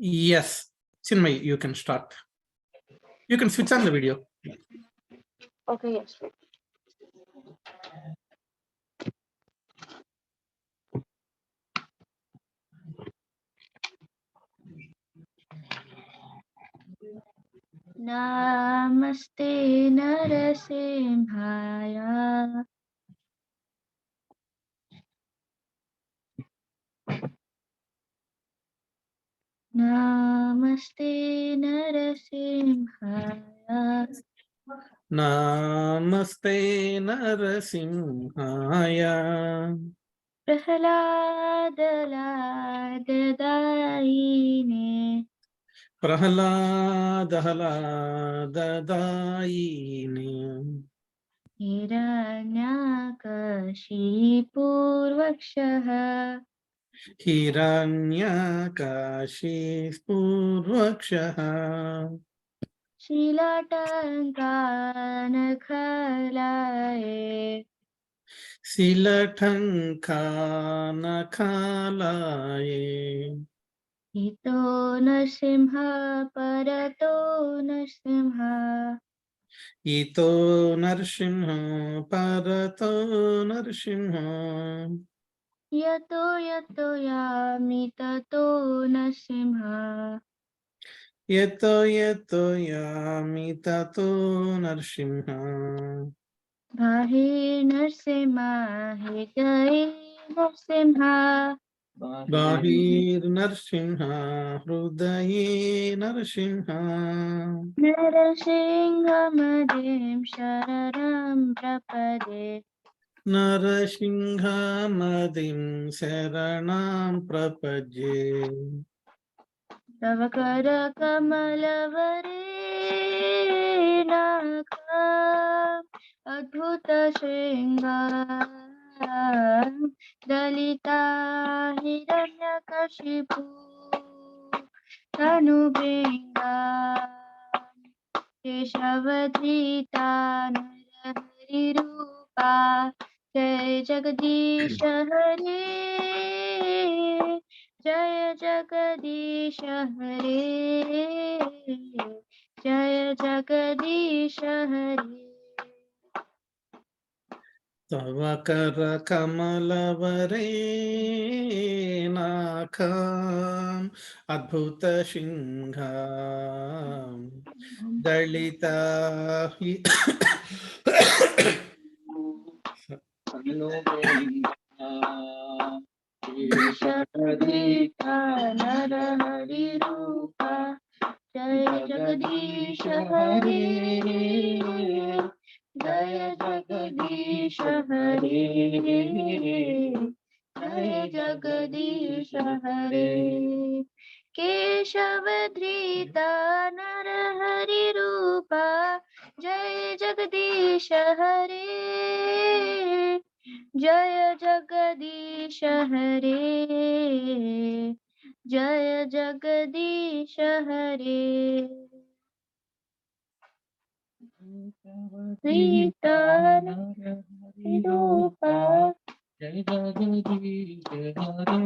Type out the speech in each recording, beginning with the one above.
Yes, Chinmay, you can start. You can switch on the video. Okay, yes. Namaste Narasimhaya. Namaste Narasimhaya. Namaste Narasimhaya. Prahaladalaydayine. Prahaladalaydayine. Hiranyakashipurvakshaha. Hiranyakashipurvakshaha. Shilatankanakalaye. Silatankanakalaye. Ito Narsimha Parato Narsimha. Ito Narsimha Parato Narsimha. Yato Yato Yami Tato Narsimha. Yeto yeto yami tato narsimha. Bahir Narsimha Hidai Narsimha. Bahir narsimha hrudaye narsimha. Narasinghamadem Shararam Prapade. Narasingha madim saranam prapajye. Tavakara Kamalavare Naka Adbhuta Shringa Dalita Hiranyakashipu Tanubringa Keshavadrita Narahari Rupa Jai Jagadish Hare Jaya Jagadish Hare Jaya Jagadish Hare. Tavakara kamalavare nakam adbhuta shingham dalita Jagadish Narahari Rupa Jaya Jagadish Hare Jaya Jagadish Hare Jaya Jagadish Hare Keshavadrita Narahari Rupa Jaya Jagadish Hare Jaya Jagadish Hare Jaya Jagadish Hare Sita Narahari Rupa Jaya Jagadish Hare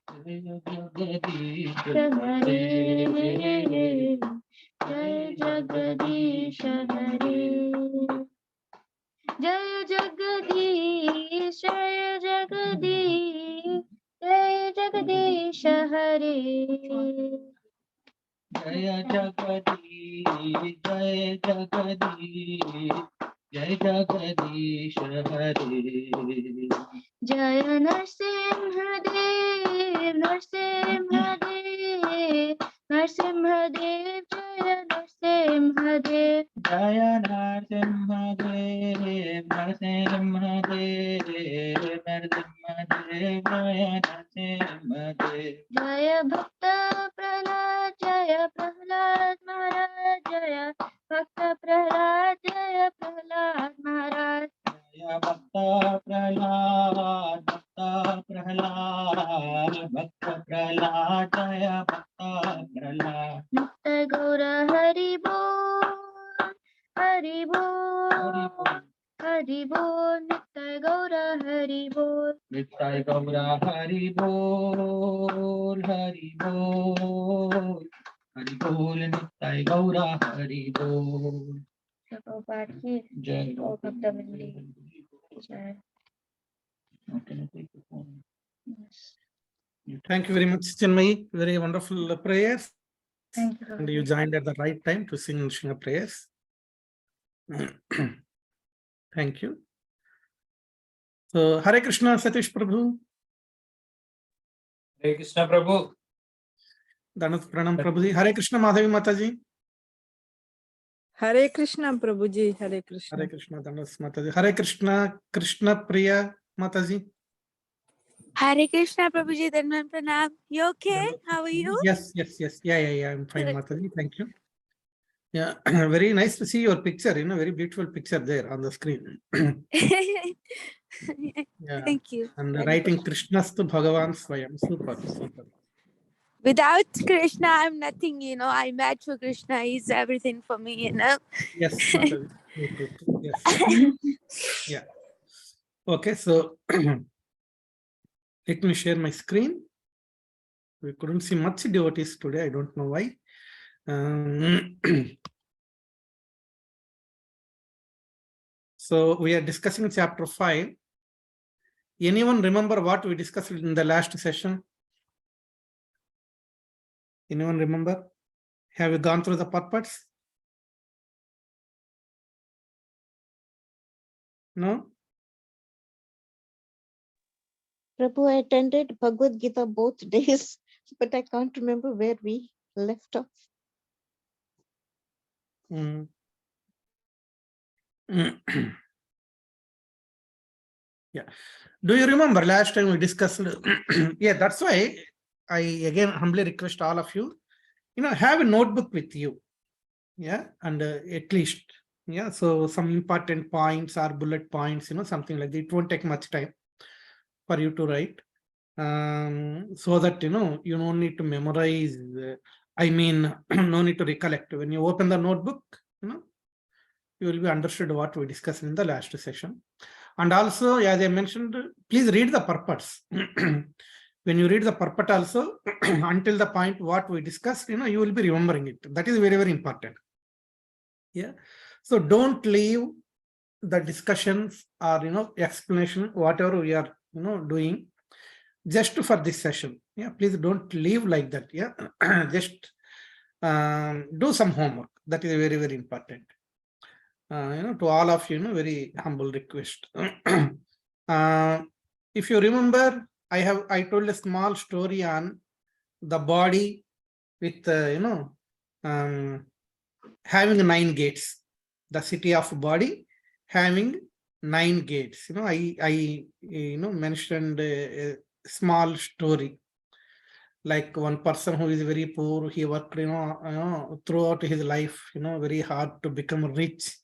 Jaya Jagadish Hare Jaya Jagadish Hare Jaya Jagadish Jaya Jagadish Jaya Jagadish Hare Jaya Jagadish Jaya Jagadish Jai Jagadish Hare Jaya Narsimha Dev Narsimha Dev Narsimha Dev Jaya Narsimha Dev Jaya Narsimha Dev Narsimha Dev Narsimha Dev Jaya Narsimha Dev Jaya Bhakta Prahlad Jaya Prahlad Maharaj Jaya Bhakta Prahlad Jaya Prahlad Maharaj Jaya Bhakta Prahlad Bhakta Prahlad Bhakta Prahlad Jaya Bhakta Prahlad Nitya Gaura Hari Bol Hari Bol Hari Bol Nitya Gaura Gaura Hari Bol. Nittai Gaura Hari Bol, Hari Bol. Hari Bol, Nittai Gaura Hari Bol. Prabhupada ki Jai Gaur Bhakta Vindi. Jai. Now can I take the phone? Yes. Thank you very much, Chinmay. Very wonderful prayers. Thank you. And you joined at the right time to sing Shinga prayers. Thank you. So, Hare Krishna, Satish Prabhu. Hare Krishna Prabhu. Danat Pranam Prabhuji. Hare Krishna, Madhavi Mataji. Hare Krishna Prabhuji, Hare Krishna. Hare Krishna, Danas Mataji. Hare Krishna, Krishna Priya Mataji. Hare Krishna, Prabhuji, Dhanvan Pranam. You okay? How are you? Yes. Yeah. I'm fine, Mataji. Thank you. Yeah, very nice to see your picture. Very beautiful picture there on the screen. Yeah. Thank you. And writing Krishnastu Bhagavan Swayam. Super. Without Krishna, I'm nothing, I match for Krishna. He's everything for me, Yes, Mataji. True. Yes. Yeah. Okay, so let me share my screen. We couldn't see much devotees today. I don't know why. So we are discussing chapter 5. Anyone remember what we discussed in the last session? Anyone remember? Have you gone through the purports? No? Prabhu, I attended Bhagavad Gita both days, but I can't remember where we left off. Mm. Yeah. Do you remember last time we discussed? Yeah, that's why I again humbly request all of you, have a notebook with you. Yeah, and at least, yeah, so some important points or bullet points, something like that. It won't take much time for you to write, so that you don't need to memorize. No need to recollect. When you open the notebook, you will be understood what we discussed in the last session. And also, as I mentioned, please read the purports. When you read the purport also, until the point what we discussed, you will be remembering it. That is very, very important. Yeah. So don't leave the discussions or, explanation, whatever we are, doing just for this session. Yeah. Please don't leave like that. Yeah. Just do some homework. That is very, very important. To all of you, very humble request. If you remember, I told a small story on the body with, having 9 gates. The city of body having 9 gates. I mentioned a small story. Like one person who is very poor, he worked, throughout his life, very hard to become rich.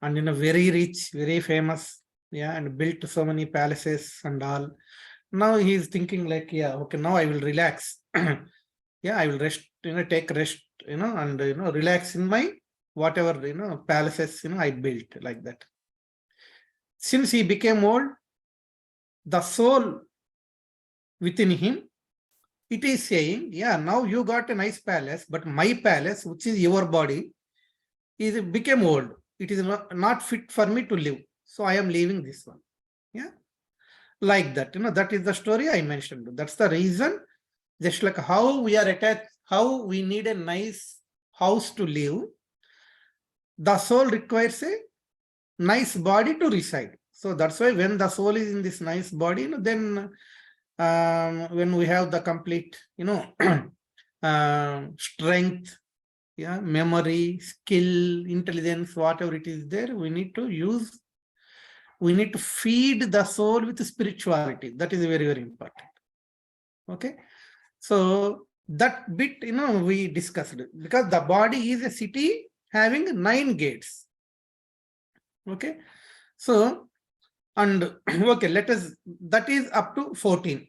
And very rich, very famous, yeah, and built so many palaces and all. Now he is thinking like, yeah, okay, now I will relax. Yeah, I will rest, take rest, and relax in my whatever palaces I built, like that. Since he became old, the soul within him, it is saying, yeah, now you got a nice palace, but my palace, which is your body, became old. It is not fit for me to live. So I am leaving this one. Yeah. Like that. That is the story I mentioned. That's the reason. Just like how we are attached, how we need a nice house to live. The soul requires a nice body to reside. So that's why when the soul is in this nice body, then when we have the complete, strength, yeah, memory, skill, intelligence, whatever it is there, we need to feed the soul with spirituality. That is very, very important. Okay. So that bit, we discussed because the body is a city having 9 gates. Okay. So, and okay, that is up to 14.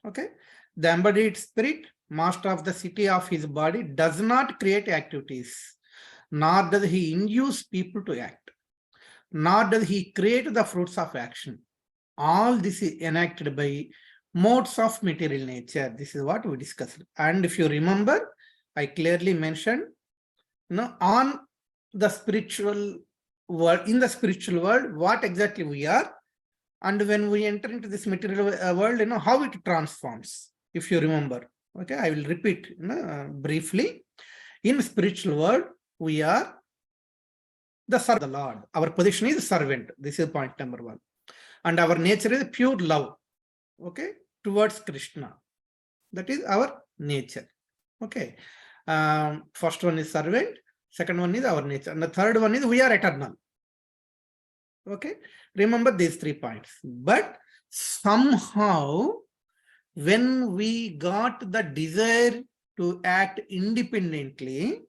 Okay. The embodied spirit, master of the city of his body, does not create activities, nor does he induce people to act, nor does he create the fruits of action. All this is enacted by modes of material nature. This is what we discussed. And if you remember, I clearly mentioned, on the spiritual world, in the spiritual world, what exactly we are, and when we enter into this material world, how it transforms. If you remember, okay, I will repeat briefly. In spiritual world, we are the servant of the Lord. Our position is servant. This is point number 1. And our nature is pure love, okay, towards Krishna. That is our nature. Okay. First one is servant. Second one is our nature. And the third one is we are eternal. Okay. Remember these 3 points. But somehow, when we got the desire to act independently,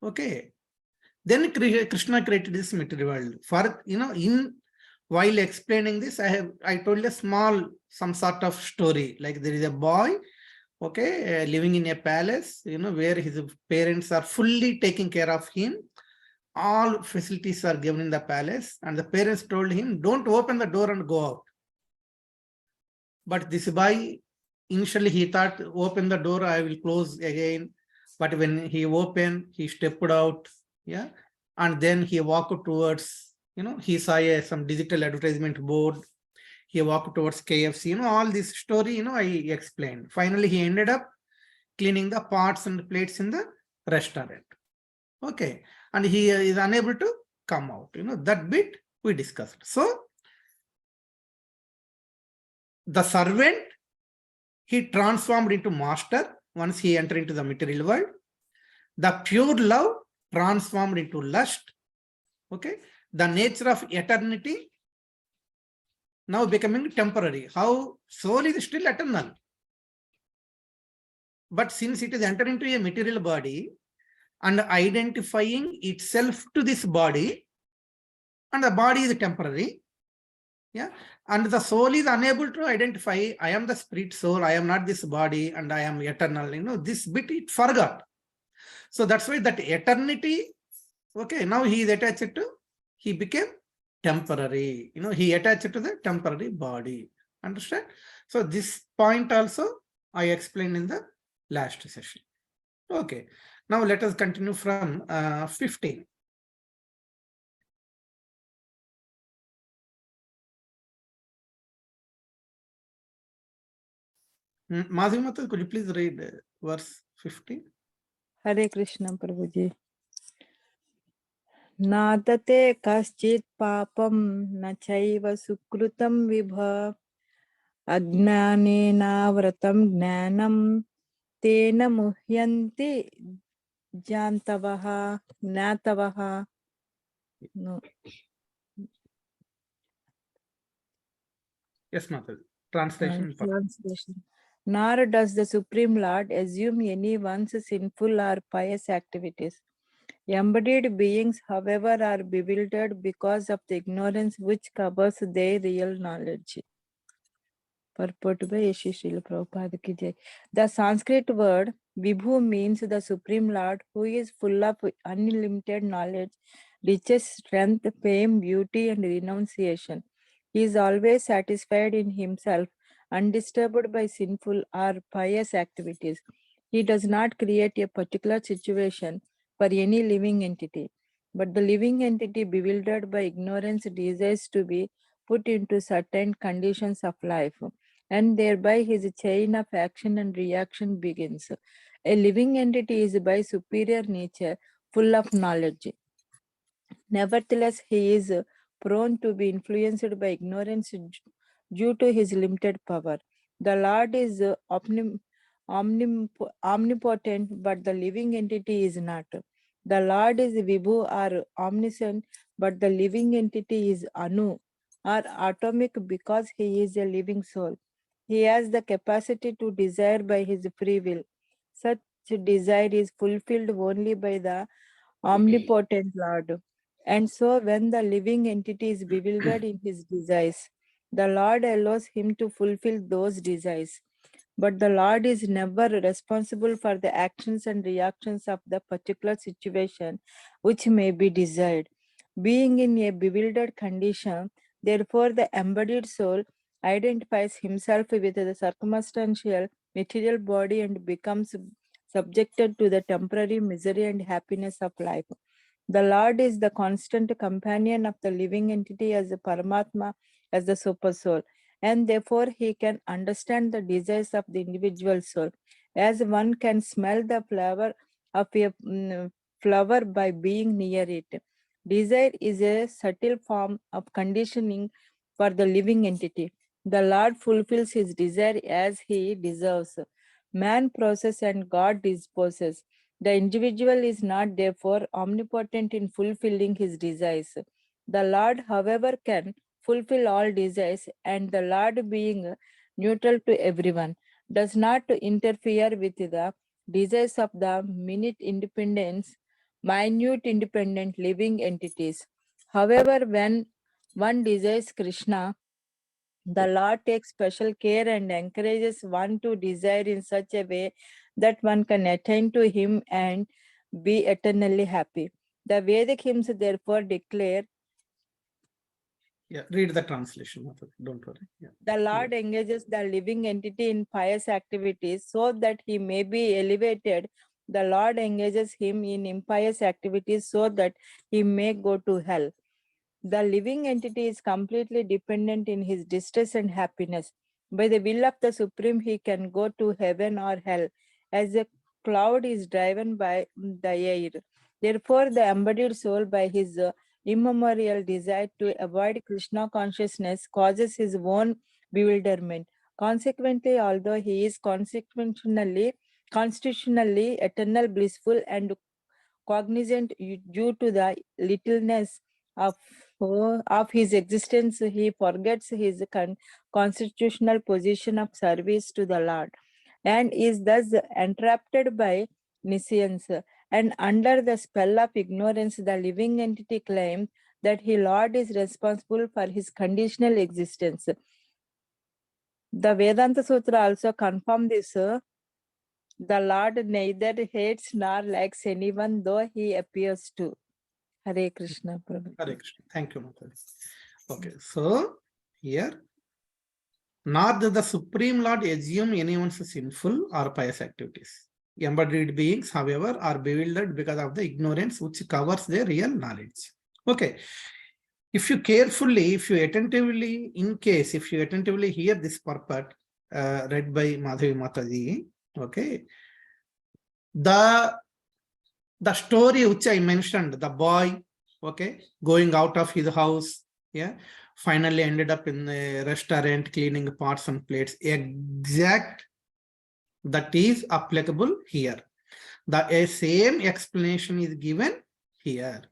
okay, then Krishna created this material world. For, while explaining this, I told a small, some sort of story. Like there is a boy, okay, living in a palace, where his parents are fully taking care of him. All facilities are given in the palace, and the parents told him, don't open the door and go out. But this boy, initially he thought, open the door, I will close again. But when he opened, he stepped out, yeah, and then he walked towards, he saw some digital advertisement board. He walked towards KFC, all this story, I explained. Finally, he ended up cleaning the pots and plates in the restaurant. Okay. And he is unable to come out. That bit we discussed. So, the servant, he transformed into master once he entered into the material world. The pure love transformed into lust. Okay. The nature of eternity now becoming temporary. How soul is still eternal. But since it is entering into a material body and identifying itself to this body, and the body is temporary, yeah, and the soul is unable to identify, I am the spirit soul, I am not this body, and I am eternal. This bit it forgot. So that's why that eternity, okay, now he is attached to, he became temporary. He attached to the temporary body. Understand? So this point also I explained in the last session. Okay. Now let us continue from 15. Madhumata, could you please read verse 15? Hare Krishna Prabhuji. Nadate kaschit papam na chaiva sukrutam vibha ajnanena vratam gnanam tena muhyanti jantavaha gnatavaha. No. Yes, Mata. Translation. Translation. Nor does the Supreme Lord assume anyone's sinful or pious activities. Embodied beings, however, are bewildered because of the ignorance which covers their real knowledge. Purport by Shri Srila Prabhupada ki jai. The Sanskrit word Vibhu means the Supreme Lord, who is full of unlimited knowledge, riches, strength, fame, beauty, and renunciation. He is always satisfied in himself, undisturbed by sinful or pious activities. He does not create a particular situation for any living entity, but the living entity, bewildered by ignorance, desires to be put into certain conditions of life, and thereby his chain of action and reaction begins. A living entity is by superior nature full of knowledge. Nevertheless, he is prone to be influenced by ignorance due to his limited power. The Lord is omnipotent, but the living entity is not. The Lord is Vibhu or omniscient, but the living entity is Anu or atomic because he is a living soul. He has the capacity to desire by his free will. Such desire is fulfilled only by the omnipotent Lord. And so when the living entity is bewildered in his desires, the Lord allows him to fulfill those desires. But the Lord is never responsible for the actions and reactions of the particular situation which may be desired. Being in a bewildered condition, Therefore, the embodied soul identifies himself with the circumstantial material body and becomes subjected to the temporary misery and happiness of life. The Lord is the constant companion of the living entity as the Paramatma, as the super soul, and therefore he can understand the desires of the individual soul, as one can smell the flavor of a flower by being near it. Desire is a subtle form of conditioning for the living entity. The Lord fulfills his desire as he deserves. Man processes and God disposes. The individual is not therefore omnipotent in fulfilling his desires. The Lord, however, can fulfill all desires, and the Lord, being neutral to everyone, does not interfere with the desires of the minute independent living entities. However, when one desires Krishna, the Lord takes special care and encourages one to desire in such a way that one can attain to him and be eternally happy. The Vedic hymns therefore declare, Yeah, read the translation. Don't worry. Yeah. the Lord engages the living entity in pious activities so that he may be elevated. The Lord engages him in impious activities so that he may go to hell. The living entity is completely dependent in his distress and happiness. By the will of the Supreme, he can go to heaven or hell, as a cloud is driven by the air. Therefore, the embodied soul, by his immemorial desire to avoid Krishna consciousness, causes his own bewilderment. Consequently, although he is constitutionally eternal, blissful, and cognizant due to the littleness of his existence, he forgets his constitutional position of service to the Lord, and is thus entrapped by nescience. And under the spell of ignorance, the living entity claims that his Lord is responsible for his conditional existence. The Vedanta Sutra also confirms this. The Lord neither hates nor likes anyone, though he appears to. Hare Krishna, Prabhu. Hare Krishna. Thank you, Mataji. Okay, so here, nor does the Supreme Lord assume anyone's sinful or pious activities. Embodied beings, however, are bewildered because of the ignorance which covers their real knowledge. Okay, if you attentively hear this purport read by Madhavi Mataji, okay, the story which I mentioned, the boy, okay, going out of his house, yeah, finally ended up in a restaurant cleaning pots and plates. Exact that is applicable here. The same explanation is given here.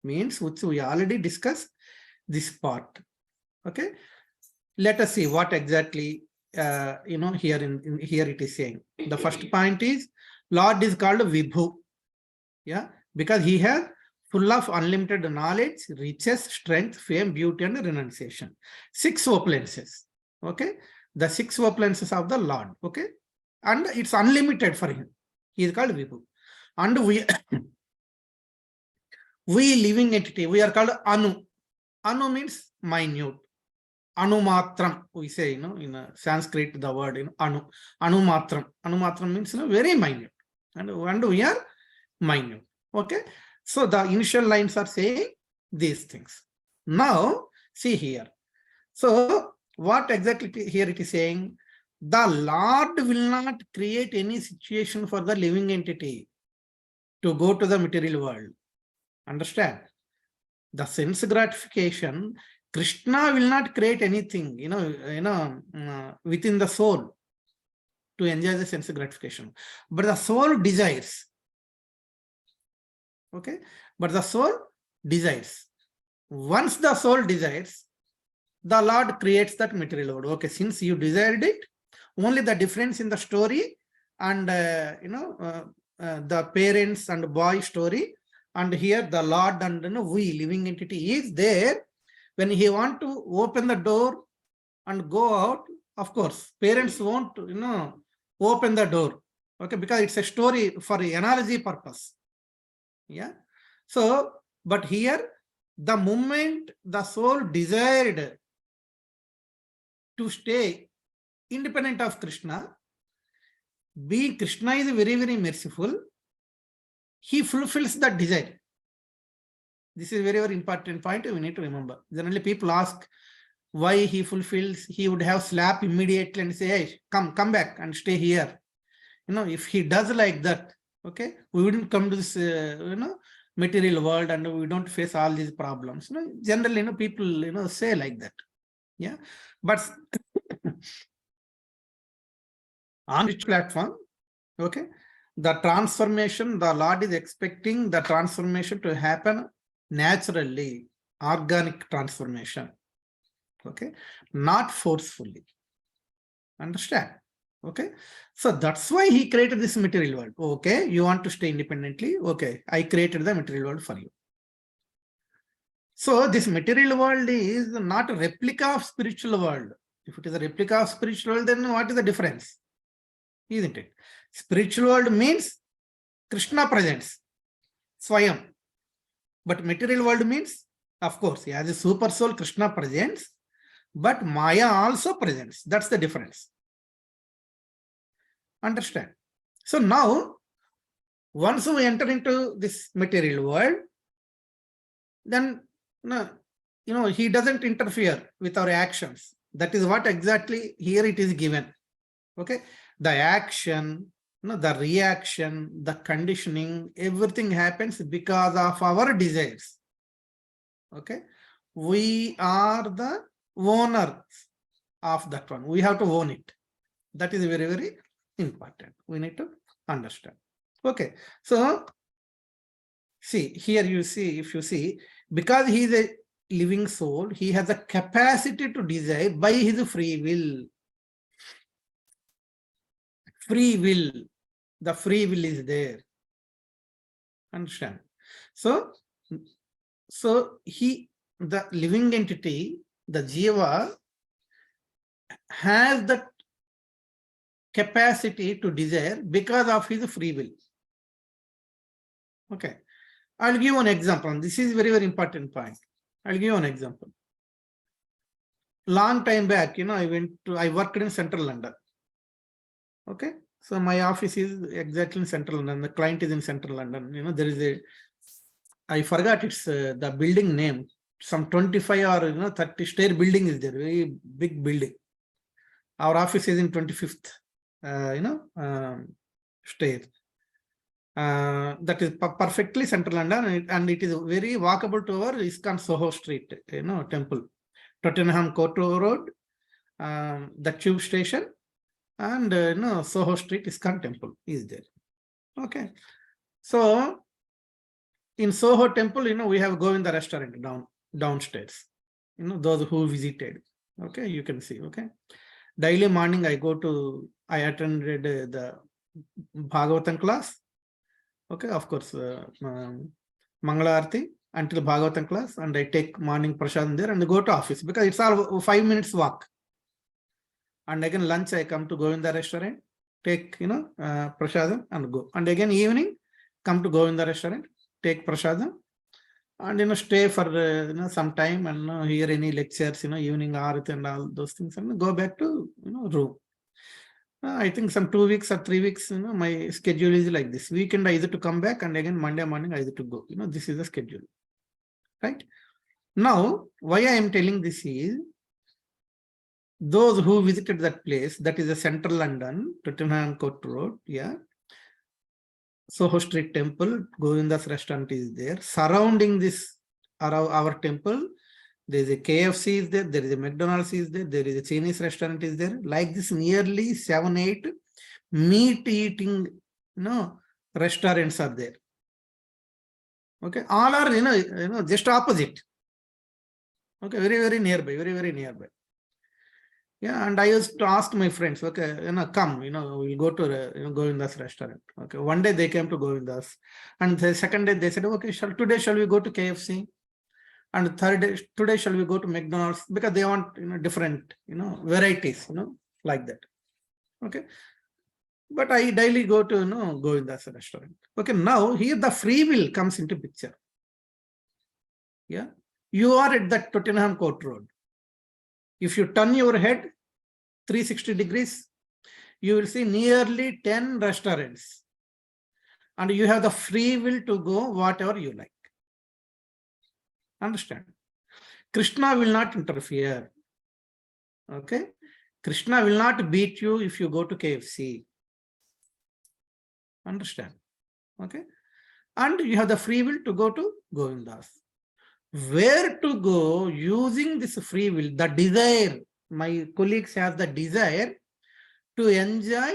Means which we already discussed this part. Okay, let us see what exactly here it is saying. The first point is Lord is called Vibhu. Yeah, because he has full of unlimited knowledge, riches, strength, fame, beauty, and renunciation. 6 opulences. Okay, the 6 opulences of the Lord. Okay, and it's unlimited for him. He is called Vibhu. And we living entity, we are called Anu. Anu means minute. Anumatram, we say, in Sanskrit, the word Anu. Anumatram. Anumatram means very minute. And we are minute. Okay, so the initial lines are saying these things. Now see here, so what exactly here it is saying? The Lord will not create any situation for the living entity to go to the material world. Understand? The sense gratification, Krishna will not create anything within the soul to enjoy the sense gratification, but the soul desires. Okay, but the soul desires. Once the soul desires, the Lord creates that material world. Okay, since you desired it, only the difference in the story and the parents and boy story, and here the Lord and we living entity is there. When he want to open the door and go out, of course, parents won't open the door. Okay, because it's a story for analogy purpose. Yeah, so but here The moment the soul desired to stay independent of Krishna, being Krishna is very, very merciful, he fulfills that desire. This is a very, very important point we need to remember. Generally, people ask why he fulfills, he would have slap immediately and say, hey, come back and stay here. If he does like that, okay, we wouldn't come to this, material world and we don't face all these problems. Generally, people, say like that. Yeah. But on which platform, okay, the transformation, the Lord is expecting the transformation to happen naturally, organic transformation, okay, not forcefully. Understand? Okay, so that's why he created this material world. Okay, you want to stay independently, okay, I created the material world for you. So this material world is not a replica of spiritual world. If it is a replica of spiritual world, then what is the difference? Isn't it? Spiritual world means Krishna presence, Swayam. But material world means, of course, as a super soul, Krishna presents, but Maya also presents. That's the difference. Understand? So now, once we enter into this material world, then he doesn't interfere with our actions. That is what exactly here it is given. Okay, the action, the reaction, the conditioning, everything happens because of our desires. Okay, we are the owners of that one. We have to own it. That is very, very important. We need to understand. Okay, so see here, you see, if you see, because he is a living soul, he has a capacity to desire by his free will. Free will, the free will is there. Understand? So he, the living entity, the Jiva, has that capacity to desire because of his free will. Okay, I'll give you an example. This is very, very important point. I'll give you an example. Long time back, I worked in Central London. Okay, so my office is exactly in Central London. The client is in Central London. There is I forgot it's the building name. Some 25 or 30 stair building is there. Very big building. Our office is in 25th, stair. That is perfectly Central London, and it is very walkable to our ISKCON Soho Street, temple, Tottenham Court Road, the tube station, and Soho Street ISKCON temple is there. Okay, so in Soho temple, we have Govinda restaurant downstairs. Those who visited, okay, you can see. Okay, daily morning I attended the Bhagavatam class. Okay, of course, Mangala Arti until Bhagavatam class, and I take morning prasadam there and go to office because it's all 5 minutes walk. And again lunch I come to Govinda restaurant, take prasadam and go. And again evening come to Govinda restaurant, take prasadam, and stay for some time and hear any lectures, evening arati and all those things, and go back to room. I think some 2 weeks or 3 weeks, my schedule is like this. Weekend I either to come back, and again Monday morning I either to go. This is the schedule. Right? Now, why I am telling this is, those who visited that place, that is a Central London, Tottenham Court Road, yeah, Soho Street Temple, Govinda's restaurant is there. Surrounding this, our temple, there is a KFC is there, there is a McDonald's is there, there is a Chinese restaurant is there. Like this, nearly 7-8 meat eating, restaurants are there. Okay, all are just opposite. Okay, very, very nearby, very, very nearby. Yeah, and I used to ask my friends, okay, come, we'll go to Govinda's restaurant. Okay, one day they came to Govinda's, and the second day they said, okay, today shall we go to KFC? And third day, today shall we go to McDonald's? Because they want different varieties, like that. Okay, but I daily go to Govinda's restaurant. Okay, now here the free will comes into picture. Yeah, You are at that Tottenham Court Road. If you turn your head 360 degrees, you will see nearly 10 restaurants. And you have the free will to go whatever you like. Understand? Krishna will not interfere. Okay? Krishna will not beat you if you go to KFC. Understand? Okay? And you have the free will to go to Govindas. Where to go using this free will, the desire, my colleagues have the desire to enjoy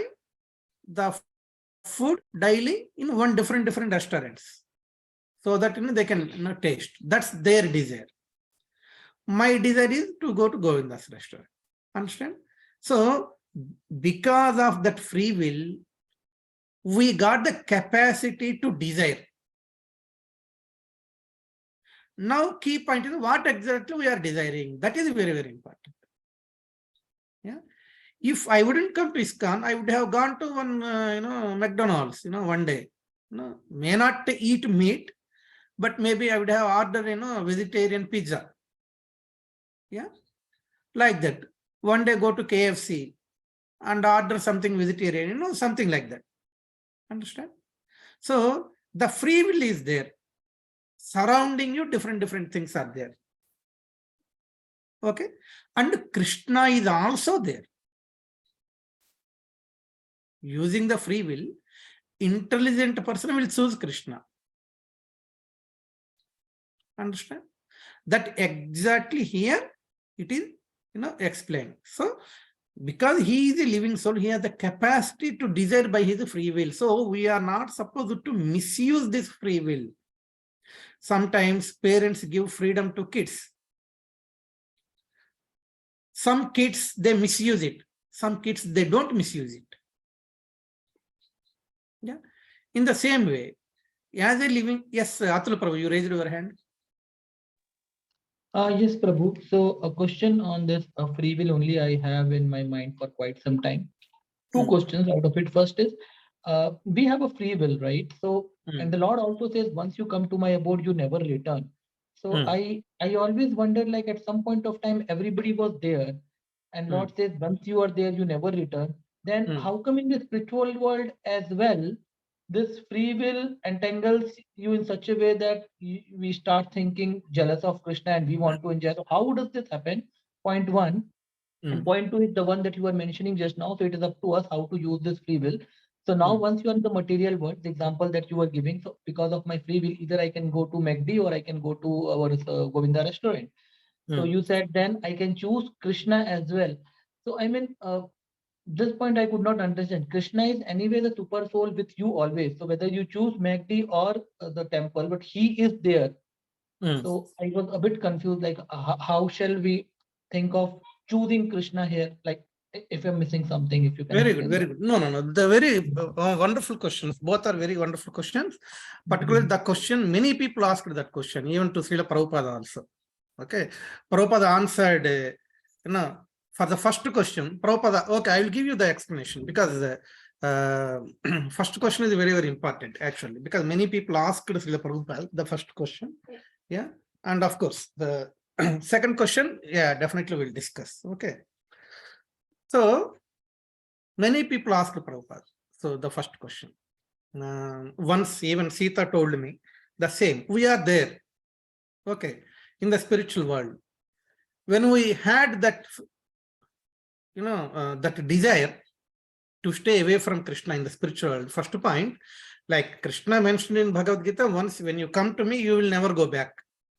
the food daily in one different restaurants, so that they can taste. That's their desire. My desire is to go to Govinda's restaurant. Understand? So because of that free will, we got the capacity to desire. Now key point is what exactly we are desiring. That is very, very important. Yeah. If I wouldn't come to ISKCON, I would have gone to one McDonald's, one day. May not eat meat, but maybe I would have ordered vegetarian pizza. Yeah, like that. One day go to KFC and order something vegetarian, something like that. Understand? So the free will is there. Surrounding you, different things are there. Okay? And Krishna is also there. Using the free will, intelligent person will choose Krishna. Understand? That exactly here it is, explained. So, because he is a living soul, he has the capacity to desire by his free will. So, we are not supposed to misuse this free will. Sometimes parents give freedom to kids. Some kids, they misuse it. Some kids, they don't misuse it. Yeah. In the same way, as a living, yes, Atul Prabhu, you raised your hand. Yes, Prabhu. So a question on this free will only I have in my mind for quite some time. Two questions out of it. First is, we have a free will, right? So, and the Lord also says, once you come to my abode, you never return. So I always wondered, like at some point of time, everybody was there. And Lord says, once you are there, you never return. Then how come in the spiritual world as well, this free will entangles you in such a way that we start thinking jealous of Krishna and we want to enjoy? So how does this happen? Point one. And point two is the one that you were mentioning just now. So it is up to us how to use this free will. So now once you are in the material world, the example that you were giving, so because of my free will, either I can go to McD or I can go to our Govinda restaurant. So you said then I can choose Krishna as well. So I mean, this point I could not understand. Krishna is anyway the super soul with you always. So whether you choose McD or the temple, but he is there. So I was a bit confused, like how shall we think of choosing Krishna here? Like if I'm missing something, if you can. Very good, very good. No. The very wonderful questions. Both are very wonderful questions. Particularly the question, many people asked that question, even to Srila Prabhupada also. Okay. Prabhupada answered, for the first question, Prabhupada, okay, I will give you the explanation because first question is very, very important actually, because many people asked Srila Prabhupada the first question. Yeah. And of course, the second question, yeah, definitely we'll discuss. Okay. So, many people asked Prabhupada. So, the first question. Once even Sita told me the same. We are there. Okay. In the spiritual world. When we had that, that desire to stay away from Krishna in the spiritual world, first point, like Krishna mentioned in Bhagavad Gita, once when you come to me, you will never go back.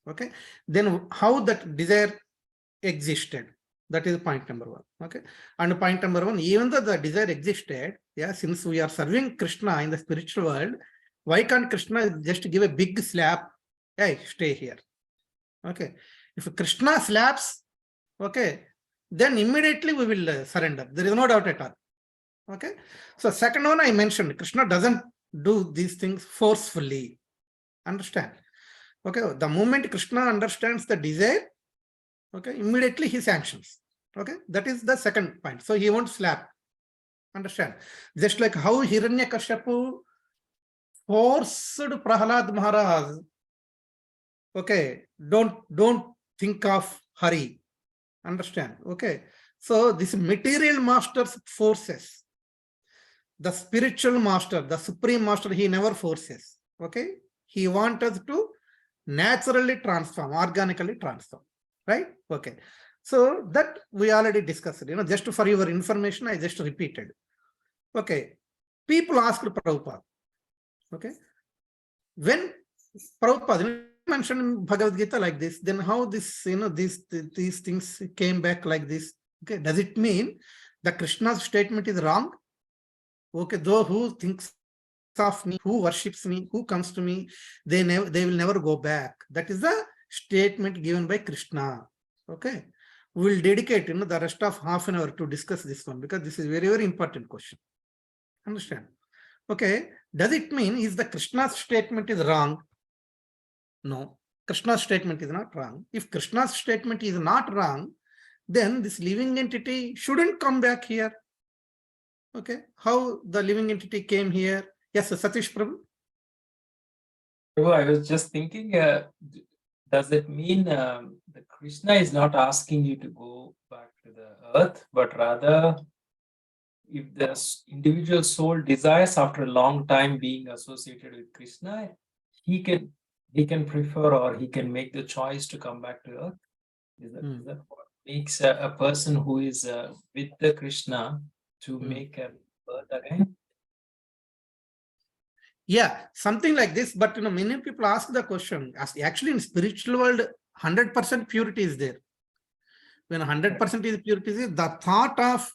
Okay. Then how that desire existed? That is point number one. Okay. And point number one, even though the desire existed, yeah, since we are serving Krishna in the spiritual world, why can't Krishna just give a big slap? Hey, stay here. Okay. If Krishna slaps, okay, then immediately we will surrender. There is no doubt at all. Okay. So second one I mentioned, Krishna doesn't do these things forcefully. Understand? Okay. The moment Krishna understands the desire, okay, immediately he sanctions. Okay. That is the second point. So he won't slap. Understand? Just like how Hiranyakashipu forced Prahalad Maharaj, okay, don't think of Hari. Understand? Okay. So this material master's forces. The spiritual master, the supreme master, he never forces. Okay. He wants us to naturally transform, organically transform. Right? Okay. So that we already discussed. Just for your information, I just repeated. Okay. People asked Prabhupada. Okay. When Prabhupada mentioned in Bhagavad Gita like this, then how this, these things came back like this? Okay. Does it mean the Krishna's statement is wrong? Okay. Though who thinks of me, who worships me, who comes to me, they will never go back. That is the statement given by Krishna. Okay. We will dedicate the rest of half an hour to discuss this one, because this is very, very important question. Understand? Okay. Does it mean is the Krishna's statement is wrong? No. Krishna's statement is not wrong. If Krishna's statement is not wrong, then this living entity shouldn't come back here. Okay. How the living entity came here? Yes, Satish Prabhu. Prabhu, I was just thinking, does it mean that Krishna is not asking you to go back to the earth, but rather if the individual soul desires after a long time being associated with Krishna, he can prefer or he can make the choice to come back to earth? Is that what makes a person who is with the Krishna to make a birth again? Yeah, something like this. But many people ask the question. Actually, in spiritual world, 100% purity is there. When 100% is purity, the thought of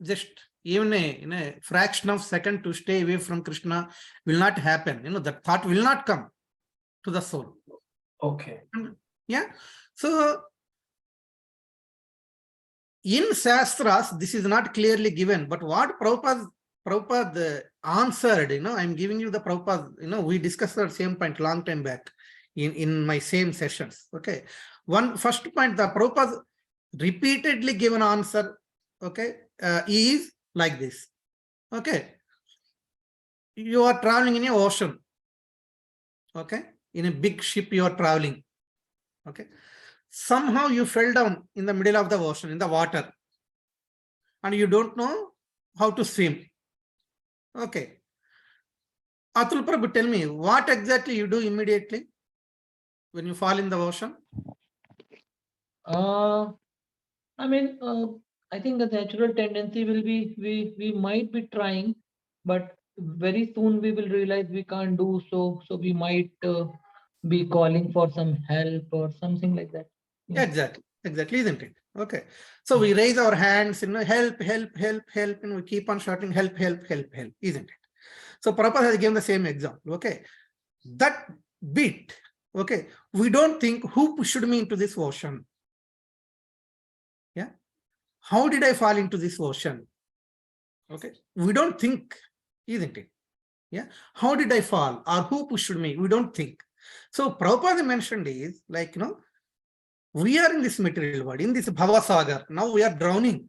just even a fraction of second to stay away from Krishna will not happen. That thought will not come to the soul. Okay. Yeah. So in Shastras, this is not clearly given. But what Prabhupada answered, I'm giving you the Prabhupada, we discussed the same point long time back in my same sessions. Okay. First point, the Prabhupada repeatedly given answer, okay, is like this. Okay. You are traveling in an ocean. Okay. In a big ship, you are traveling. Okay. Somehow you fell down in the middle of the ocean, in the water, and you don't know how to swim. Okay. Atul Prabhu, tell me, what exactly you do immediately when you fall in the ocean? I think the natural tendency will be we might be trying, but very soon we will realize we can't do so. So we might be calling for some help or something like that. Yeah. Exactly, isn't it? Okay. So we raise our hands, help, help, help, help, and we keep on shouting, help, help, help, help, isn't it? So Prabhupada has given the same example. Okay. That bit, okay, we don't think who pushed me into this ocean. Yeah. How did I fall into this ocean? Okay. We don't think, isn't it? Yeah. How did I fall or who pushed me? We don't think. So Prabhupada mentioned is like, we are in this material world, in this Bhava Sagar. Now we are drowning.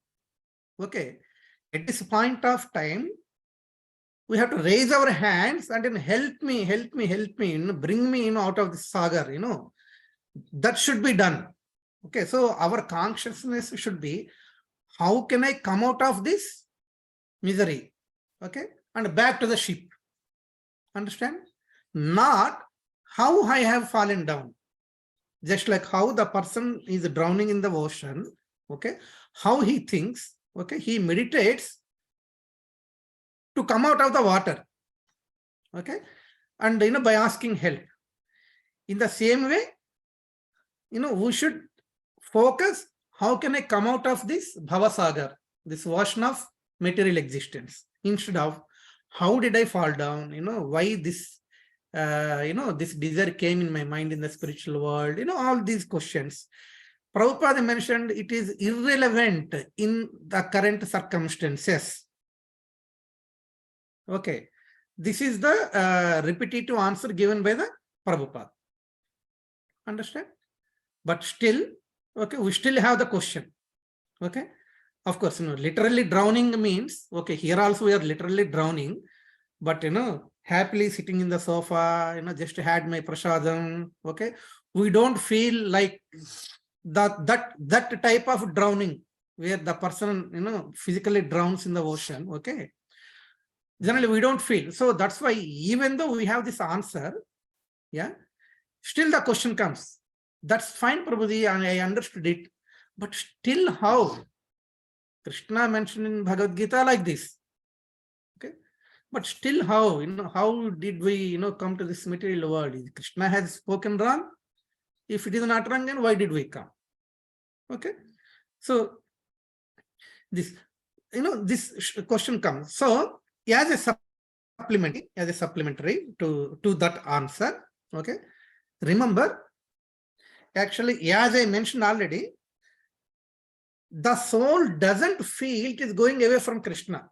Okay. At this point of time, we have to raise our hands and then help me, help me, help me, bring me out of this sagar, that should be done. Okay, so our consciousness should be, how can I come out of this misery? Okay, and back to the ship. Understand? Not how I have fallen down. Just like how the person is drowning in the ocean, okay, how he thinks, okay, he meditates to come out of the water, okay, and by asking help. In the same way, we should focus, how can I come out of this Bhava Sagar, this ocean of material existence, instead of how did I fall down, why this this desire came in my mind in the spiritual world, all these questions. Prabhupada mentioned it is irrelevant in the current circumstances. Okay, this is the repetitive answer given by the Prabhupada. Understand? But still, okay, we still have the question. Okay, of course, literally drowning means, okay, here also we are literally drowning, but happily sitting in the sofa, just had my prasadam, okay, we don't feel like that type of drowning where the person, physically drowns in the ocean. Okay. Generally, we don't feel. So that's why even though we have this answer, yeah, still the question comes. That's fine, Prabhuji, and I understood it. But still how? Krishna mentioned in Bhagavad Gita like this. Okay. But still how? How did we, come to this material world? Krishna has spoken wrong. If it is not wrong, then why did we come? Okay. So this, this question comes. So as a supplementary to that answer, okay, remember, actually, as I mentioned already, the soul doesn't feel it is going away from Krishna.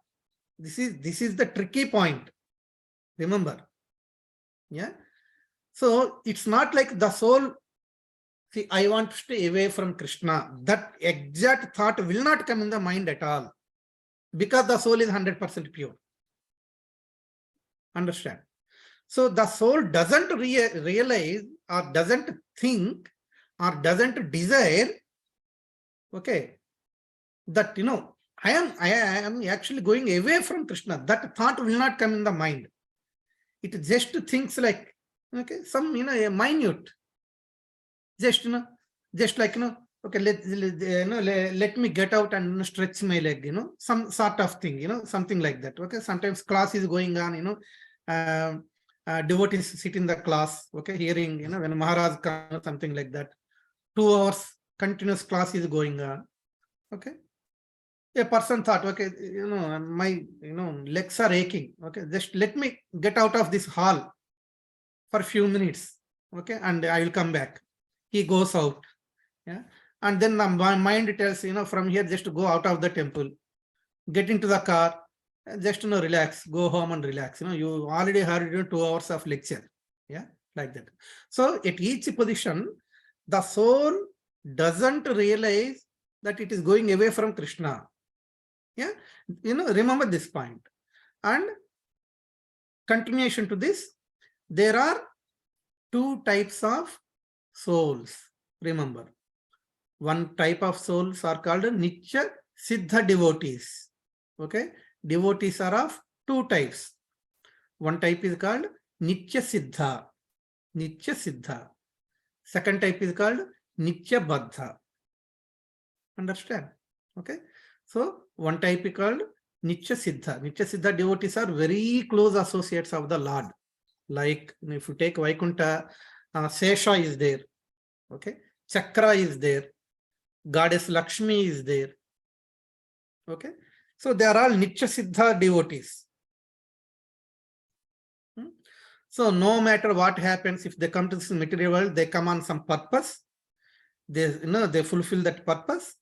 This is the tricky point. Remember, yeah. So it's not like the soul, see, I want to stay away from Krishna. That exact thought will not come in the mind at all, because the soul is 100% pure. Understand? So the soul doesn't realize, or doesn't think, or doesn't desire, okay, that, I am actually going away from Krishna. That thought will not come in the mind. It just thinks like, okay, some, a minute, just, just like, okay, let me get out and stretch my leg, some sort of thing, something like that. Okay, sometimes class is going on, devotees sit in the class, okay, hearing, when Maharaj comes, something like that. 2 hours continuous class is going on. Okay, a person thought, okay, my, legs are aching. Okay, just let me get out of this hall for a few minutes. Okay, and I will come back. He goes out. Yeah, and then my mind tells, from here, just to go out of the temple, get into the car, just, relax, go home and relax. You already heard 2 hours of lecture. Yeah, like that. So at each position, the soul doesn't realize that it is going away from Krishna. Yeah, remember this point. And continuation to this, there are 2 types of souls. Remember, one type of souls are called Nitya Siddha devotees. Okay, devotees are of 2 types. One type is called Nitya Siddha. Nitya Siddha. Second type is called Nitya Baddha. Understand? Okay. So one type is called Nitya Siddha. Nitya Siddha devotees are very close associates of the Lord. Like if you take Vaikuntha, Sesha is there. Okay. Chakra is there. Goddess Lakshmi is there. Okay. So they are all Nitya Siddha devotees. So no matter what happens, if they come to this material world, they come on some purpose. They fulfill that purpose,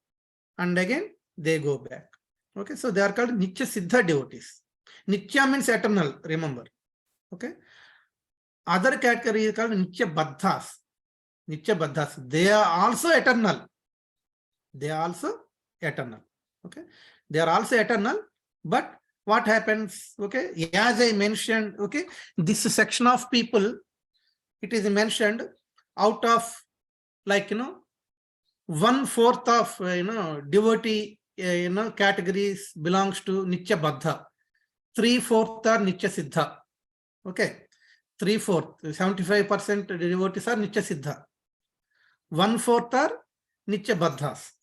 and again they go back. Okay, so they are called Nitya Siddha devotees. Nitya means eternal, remember. Okay. Other category is called Nitya Baddhas. Nitya Baddhas. They are also eternal. They are also eternal. Okay. They are also eternal, but what happens? Okay, as I mentioned, okay, this section of people, it is mentioned out of like 1/4 of devotee categories belongs to Nitya Baddha. 3/4 are Nitya Siddha. Okay, 3/4, 75% devotees are Nitya Siddha. 1/4 are Nitya Baddhas.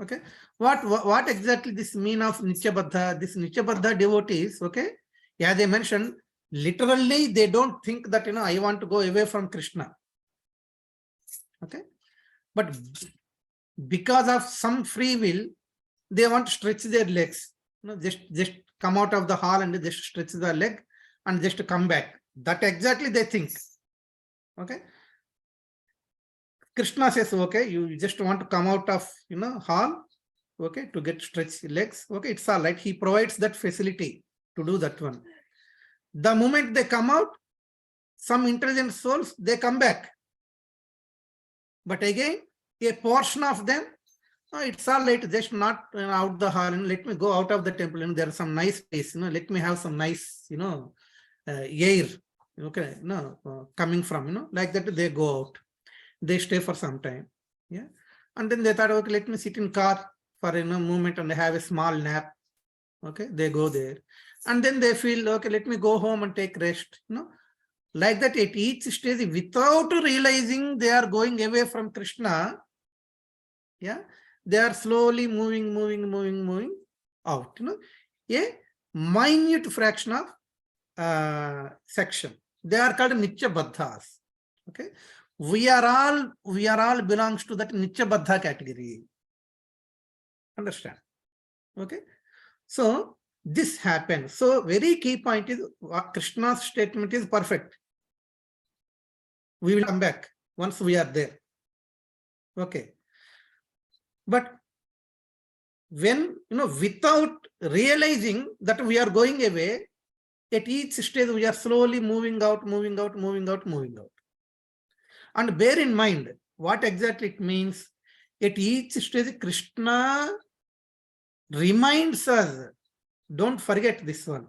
Okay, what exactly this mean of Nitya Baddha? This Nitya Baddha devotees, okay, as I mentioned, literally they don't think that I want to go away from Krishna. Okay, but because of some free will, they want to stretch their legs. Just come out of the hall and just stretch the leg and just come back. That exactly they think. Okay. Krishna says, okay, you just want to come out of hall, okay, to get stretched legs. Okay, it's all right. He provides that facility to do that one. The moment they come out, some intelligent souls, they come back. But again, a portion of them, it's all right, just not out the hall, and let me go out of the temple, and there are some nice place, let me have some nice, air, okay, coming from, like that they go out. They stay for some time. Yeah. And then they thought, okay, let me sit in car for movement and have a small nap. Okay, they go there. And then they feel, okay, let me go home and take rest. Like that at each stage, without realizing they are going away from Krishna. Yeah, they are slowly moving out. A minute fraction of section. They are called Nitya Baddhas. Okay, we are all belongs to that Nitya Baddha category. Understand? Okay, so this happens. So very key point is Krishna's statement is perfect. We will come back once we are there. Okay, but when without realizing that we are going away, at each stage we are slowly moving out. And bear in mind what exactly it means. At each stage, Krishna reminds us, don't forget this one.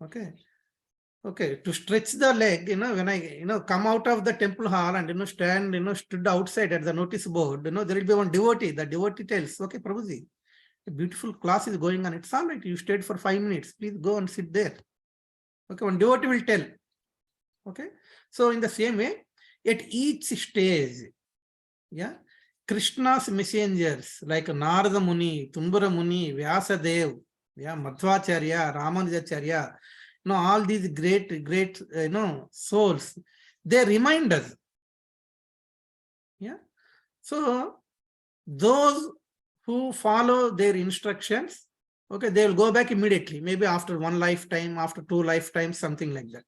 Okay, to stretch the leg, when I come out of the temple hall and stand, stood outside at the notice board, there will be one devotee. The devotee tells, okay, Prabhuji, a beautiful class is going on. It's all right. You stayed for 5 minutes. Please go and sit there. Okay, one devotee will tell. Okay, so in the same way, at each stage, yeah, Krishna's messengers like Narada Muni, Tumbara Muni, Vyasadev, yeah, Madhvacharya, Ramanujacharya, all these great souls, they remind us. Yeah, so those who follow their instructions, okay, they will go back immediately, maybe after 1 lifetime, after 2 lifetimes, something like that.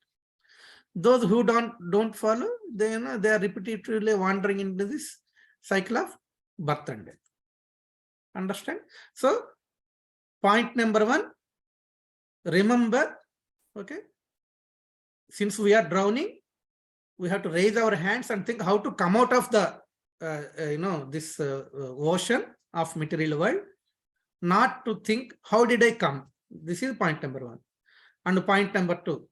Those who don't follow, they are repetitively wandering into this cycle of birth and death. Understand? So point number 1, remember, okay, since we are drowning, we have to raise our hands and think how to come out of the this ocean of material world, not to think how did I come. This is point number 1. And point number 2,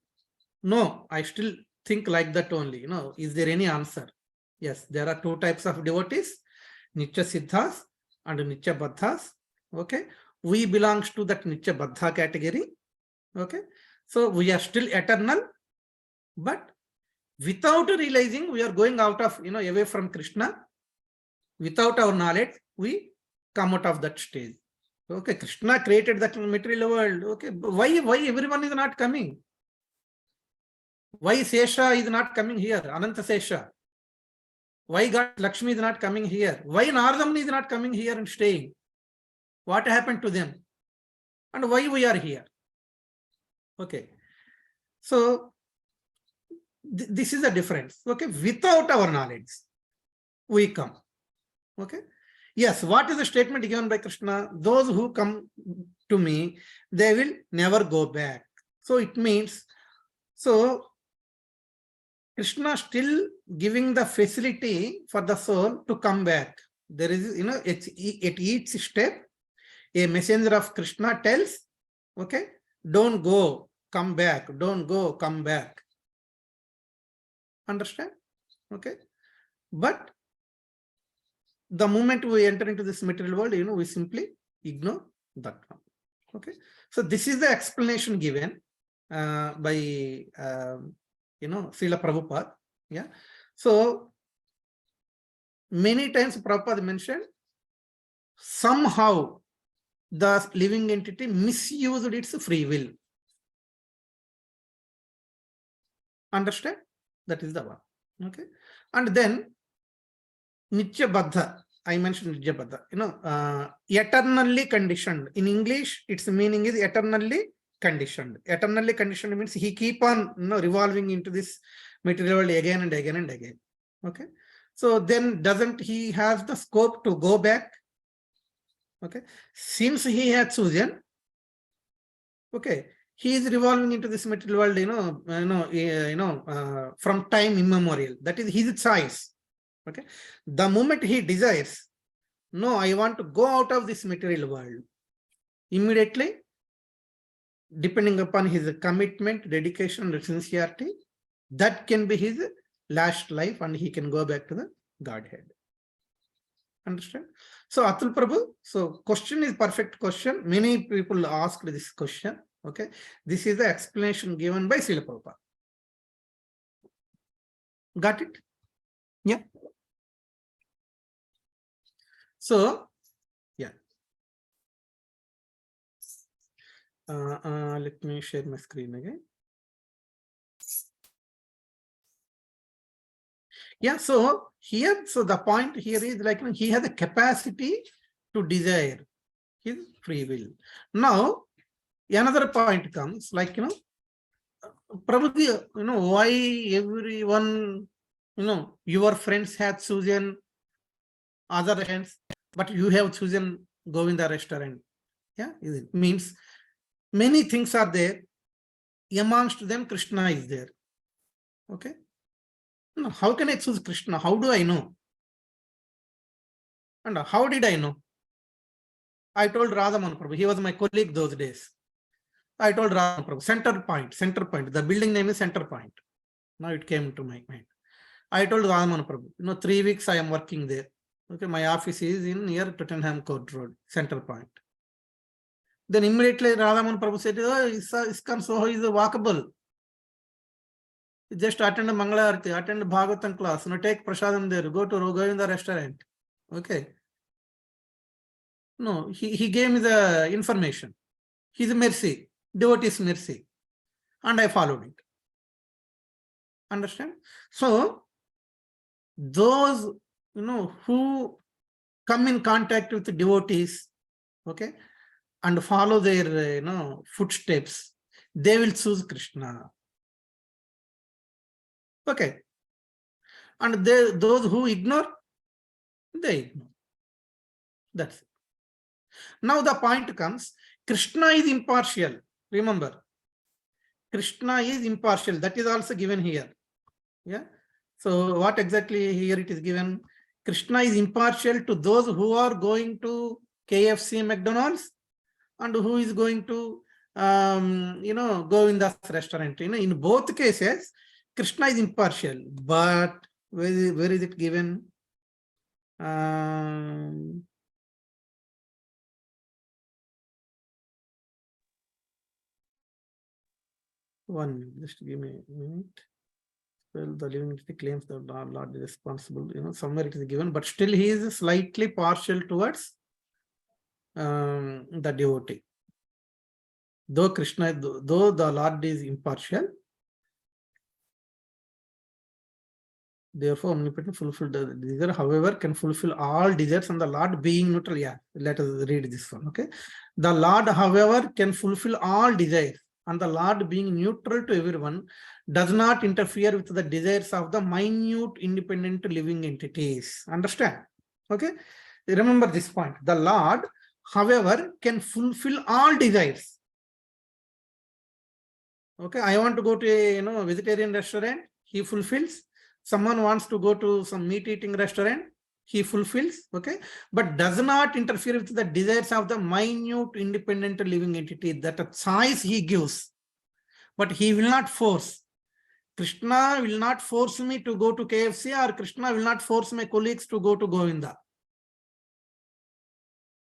no, I still think like that only. Is there any answer? Yes, there are 2 types of devotees, Nitya Siddhas and Nitya Baddhas. Okay, we belongs to that Nitya Baddha category. Okay, so we are still eternal, but without realizing we are going out of, away from Krishna. Without our knowledge, we come out of that stage. Okay, Krishna created that material world. Okay, why everyone is not coming? Why Sesha is not coming here? Ananta Sesha. Why God Lakshmi is not coming here? Why Narada Muni is not coming here and staying? What happened to them? And why we are here? Okay. So this is the difference. Okay. Without our knowledge, we come. Okay. Yes. What is the statement given by Krishna? Those who come to me, they will never go back. So it means, so Krishna still giving the facility for the soul to come back. There is, at each step, a messenger of Krishna tells, okay, don't go, come back, don't go, come back. Understand? Okay. But the moment we enter into this material world, we simply ignore that one. Okay. So this is the explanation given by Srila Prabhupada. Yeah. So many times Prabhupada mentioned somehow the living entity misused its free will. Understand? That is the one. Okay. And then Nitya Baddha, I mentioned Nitya Baddha, eternally conditioned. In English, its meaning is eternally conditioned. Eternally conditioned means he keep on revolving into this material world again and again and again. Okay. So then doesn't he have the scope to go back? Okay. Since he has chosen, okay, he is revolving into this material world, from time immemorial. That is his choice. Okay. The moment he desires, no, I want to go out of this material world, immediately, depending upon his commitment, dedication, and sincerity, that can be his last life and he can go back to the Godhead. Understand? So Atul Prabhu, so question is perfect question. Many people asked this question. Okay, this is the explanation given by Srila Prabhupada. Got it? Yeah. So, yeah. Let me share my screen again. Yeah, so here, so the point here is like he has the capacity to desire his free will. Now, another point comes like, probably, why everyone, your friends have chosen other restaurants, but you have chosen Govinda restaurant. Yeah, it means many things are there. Amongst them, Krishna is there. Okay. No, how can I choose Krishna? How do I know? And how did I know? I told Radhaman Prabhu, he was my colleague those days. I told Radhaman Prabhu, center point. The building name is Center Point. Now it came to my mind. I told Radhaman Prabhu, 3 weeks I am working there. Okay, my office is in near Tottenham Court Road, Center Point. Then immediately Radhaman Prabhu said, oh, ISKCON Soho is walkable. Just attend Mangala Arati, attend Bhagavatam class, take prasadam there, go to Govinda restaurant. Okay. No, he gave me the information. His mercy, devotee's mercy. And I followed it. Understand? So, those, who come in contact with the devotees, okay, and follow their, footsteps, they will choose Krishna. Okay. And those who ignore, they ignore. That's it. Now the point comes, Krishna is impartial. Remember, Krishna is impartial. That is also given here. Yeah. So what exactly here it is given? Krishna is impartial to those who are going to KFC, McDonald's, and who is going to, go in the restaurant. In both cases, Krishna is impartial. But where is it given? Just give me a minute. Well, the living entity claims the Lord is responsible. Somewhere it is given, but still he is slightly partial towards the devotee. Though though the Lord is impartial, therefore omnipotent fulfill the desire, however, can fulfill all desires, and the Lord being neutral. Yeah, let us read this one. Okay. The Lord, however, can fulfill all desires, and the Lord being neutral to everyone does not interfere with the desires of the minute independent living entities. Understand? Okay. Remember this point. The Lord, however, can fulfill all desires. Okay, I want to go to a vegetarian restaurant, he fulfills. Someone wants to go to some meat eating restaurant, he fulfills. Okay, but does not interfere with the desires of the minute independent living entity. That a choice he gives, but he will not force. Krishna will not force me to go to KFC, or Krishna will not force my colleagues to go to Govinda.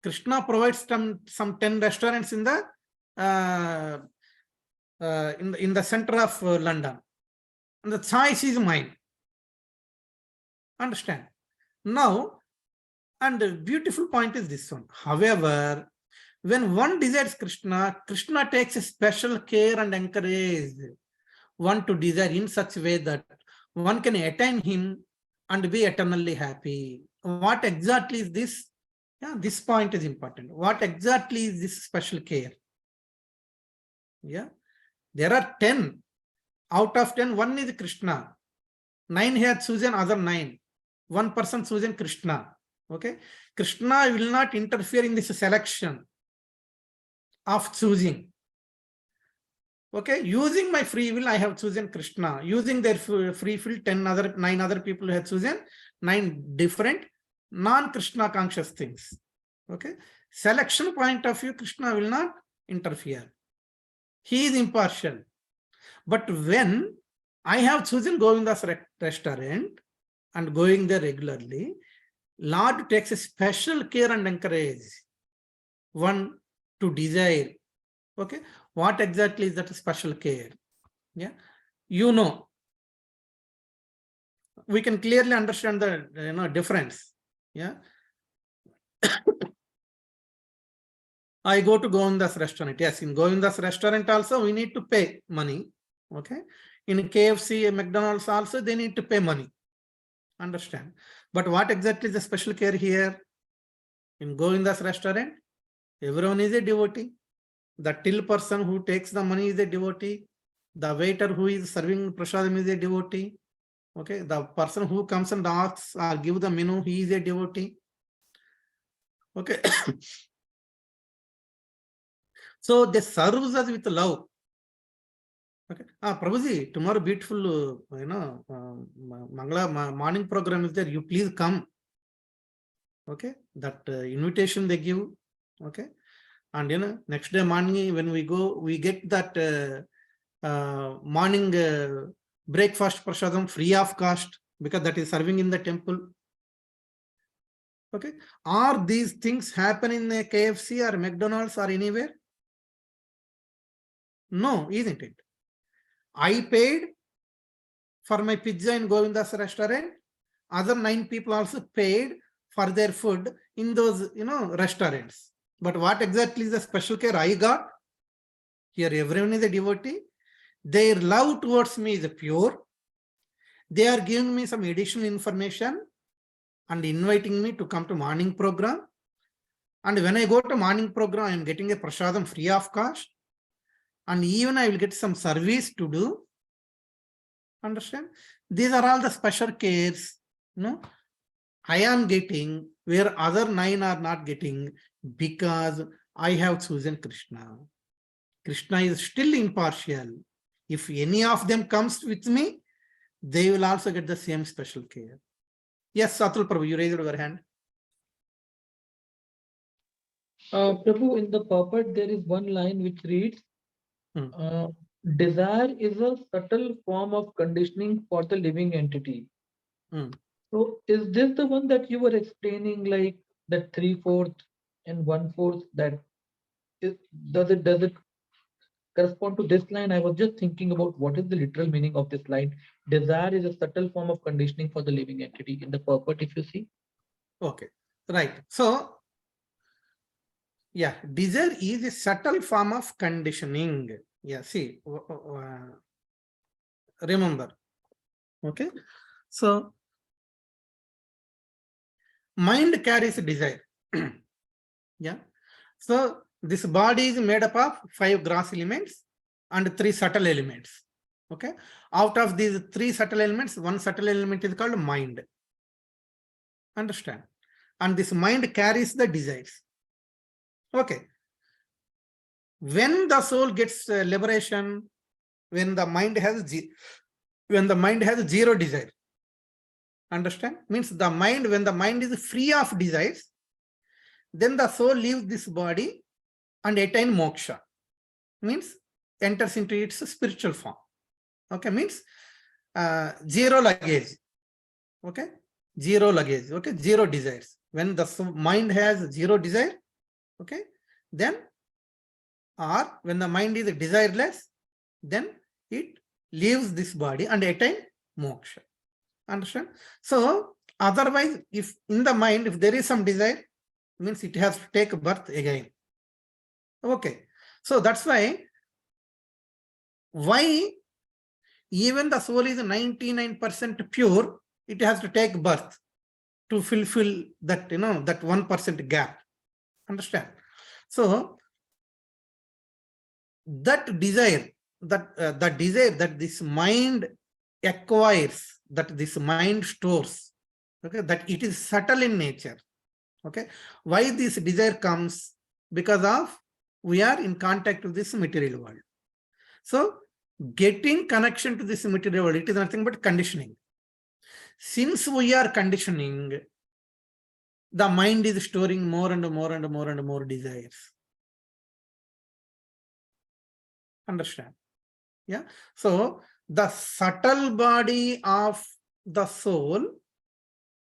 Krishna provides some 10 restaurants in the in the center of London, and the choice is mine. Understand? Now, and the beautiful point is this one. However, when one desires Krishna, Krishna takes a special care and encourages one to desire in such a way that one can attain him and be eternally happy. What exactly is this? Yeah, this point is important. What exactly is this special care? Yeah. There are 10. Out of 10, one is Krishna. 9 had chosen other 9. One person chosen Krishna. Okay. Krishna will not interfere in this selection of choosing. Okay. Using my free will, I have chosen Krishna. Using their free will, 9 other people have chosen 9 different non-Krishna conscious things. Okay. Selection point of view, Krishna will not interfere. He is impartial. But when I have chosen Govinda's restaurant and going there regularly. Lord takes a special care and encourage one to desire. Okay, what exactly is that special care? Yeah, you know, we can clearly understand the difference. Yeah, I go to Govinda's restaurant. Yes, in Govinda's restaurant also we need to pay money. Okay, in KFC, McDonald's also they need to pay money. Understand? But what exactly is the special care here? In Govinda's restaurant, everyone is a devotee. The till person who takes the money is a devotee. The waiter who is serving prasadam is a devotee. Okay, the person who comes and asks or give the menu, he is a devotee. Okay. So they serve us with love. Okay. Prabhuji, tomorrow beautiful, Mangala morning program is there. You please come. Okay, that invitation they give. Okay, and next day morning when we go, we get that morning breakfast prasadam free of cost because that is serving in the temple. Okay, are these things happen in a KFC or McDonald's or anywhere? No, isn't it? I paid for my pizza in Govinda's restaurant. Other 9 people also paid for their food in those restaurants. But what exactly is the special care I got? Here everyone is a devotee. Their love towards me is pure. They are giving me some additional information and inviting me to come to morning program. And when I go to morning program, I am getting a prasadam free of cost. And even I will get some service to do. Understand? These are all the special cares, I am getting where other 9 are not getting because I have chosen Krishna. Krishna is still impartial. If any of them comes with me, they will also get the same special care. Yes, Satul Prabhu, you raised your hand. Prabhu, in the purport, there is one line which reads, desire is a subtle form of conditioning for the living entity. So is this the one that you were explaining, like that 3/4 and 1/4, that does it correspond to this line? I was just thinking about what is the literal meaning of this line. Desire is a subtle form of conditioning for the living entity in the purport, if you see. Okay, right. So, yeah, desire is a subtle form of conditioning. Yeah, see, remember. Okay, so mind carries desire. Yeah, so this body is made up of 5 gross elements and 3 subtle elements. Okay, out of these 3 subtle elements, 1 subtle element is called mind. Understand? And this mind carries the desires. Okay, when the soul gets liberation, when the mind has zero desire. Understand? Means the mind, when the mind is free of desires, then the soul leaves this body and attain moksha. Means enters into its spiritual form. Okay, means zero luggage. Okay, zero luggage. Okay, zero desires. When the mind has zero desire, okay, then, or when the mind is desireless, then it leaves this body and attain moksha. Understand? So otherwise, if in the mind, if there is some desire, means it has to take birth again. Okay, so that's why even the soul is 99% pure, it has to take birth to fulfill that, that 1% gap. Understand? So that desire, the desire that this mind acquires, that this mind stores, okay, that it is subtle in nature. Okay, why this desire comes? Because of we are in contact with this material world. So getting connection to this material world, it is nothing but conditioning. Since we are conditioning, the mind is storing more and more and more and more desires. Understand? Yeah. So the subtle body of the soul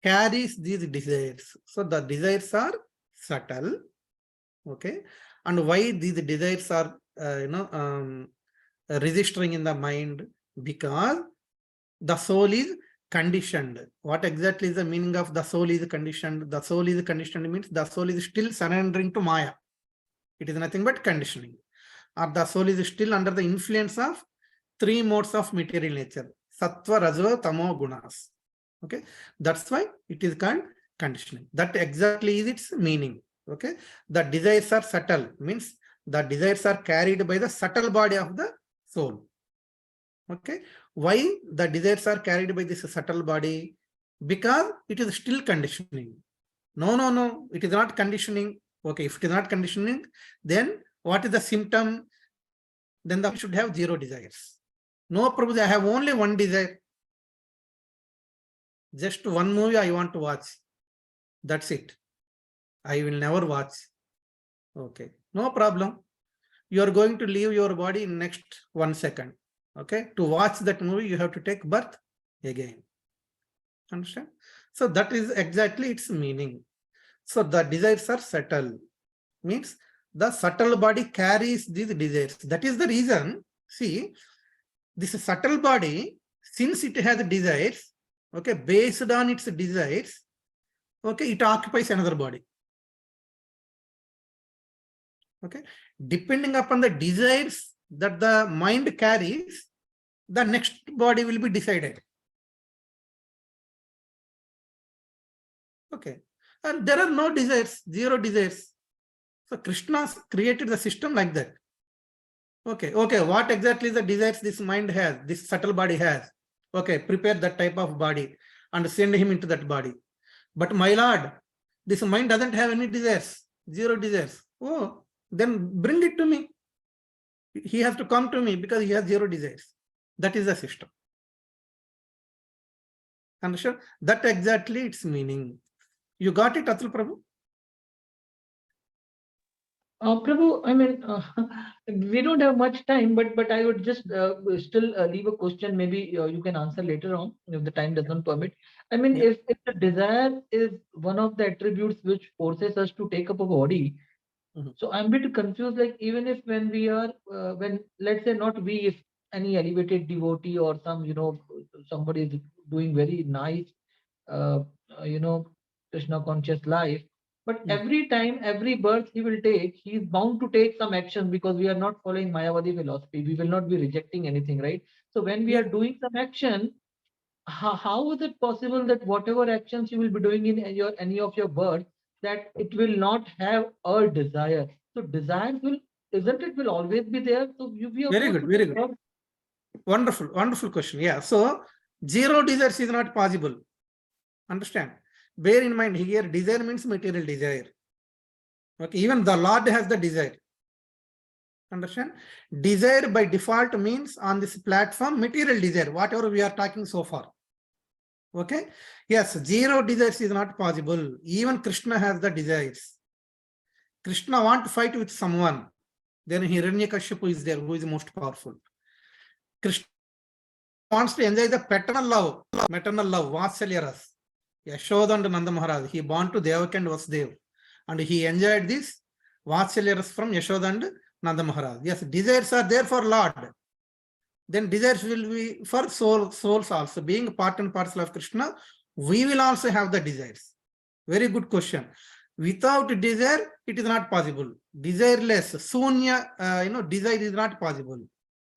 carries these desires. So the desires are subtle. Okay. And why these desires are, registering in the mind? Because the soul is conditioned. What exactly is the meaning of the soul is conditioned? The soul is conditioned means the soul is still surrendering to Maya. It is nothing but conditioning. Or the soul is still under the influence of three modes of material nature. Sattva, Raja, Tamo, Gunas. Okay. That's why it is called conditioning. That exactly is its meaning. Okay. The desires are subtle, means the desires are carried by the subtle body of the soul. Okay. Why the desires are carried by this subtle body? Because it is still conditioning. No, it is not conditioning. Okay, if it is not conditioning, then what is the symptom? Then the should have zero desires. No, Prabhu, I have only one desire. Just one movie I want to watch. That's it. I will never watch. Okay, no problem. You are going to leave your body in next 1 second. Okay, to watch that movie, you have to take birth again. Understand? So that is exactly its meaning. So the desires are subtle. Means the subtle body carries these desires. That is the reason, see, this subtle body, since it has desires, okay, based on its desires, okay, it occupies another body. Okay, depending upon the desires that the mind carries, the next body will be decided. Okay, and there are no desires, zero desires. So Krishna created the system like that. Okay, what exactly is the desires this mind has, this subtle body has? Okay, prepare that type of body and send him into that body. But my Lord, this mind doesn't have any desires, zero desires. Oh, then bring it to me. He has to come to me because he has zero desires. That is the system. Understand? That exactly its meaning. You got it, Atul Prabhu? Prabhu, I mean, we don't have much time, but I would just still leave a question. Maybe you can answer later on if the time doesn't permit. I mean, Yeah. if the desire is one of the attributes which forces us to take up a body, so I'm a bit confused. Like even if when we are, when let's say not we, if any elevated devotee or some, somebody is doing very nice, uh, Krishna conscious life. But every time, every birth he will take, he is bound to take some action because we are not following Mayavadi philosophy. We will not be rejecting anything, right? So when we are doing some action, how is it possible that whatever actions you will be doing in any of your birth, that it will not have a desire? So desires will, isn't it, will always be there? So we are Very good, very good. Wonderful question. Yeah. So zero desires is not possible. Understand? Bear in mind here, desire means material desire. Okay, even the Lord has the desire. Understand? Desire by default means on this platform, material desire, whatever we are talking so far. Okay. Yes, zero desires is not possible. Even Krishna has the desires. Krishna want to fight with someone. Then Hiranyakashipu is there, who is most powerful. Krishna wants to enjoy the maternal love, Vatsalya ras. Yashoda and Nanda Maharaj, he born to Devaki and Vasudev, and he enjoyed this Vatsalya ras from Yashoda and Nanda Maharaj. Yes, desires are there for Lord. Then desires will be for souls also. Being part and parcel of Krishna, we will also have the desires. Very good question. Without desire, it is not possible. Desireless, sunya, desire is not possible.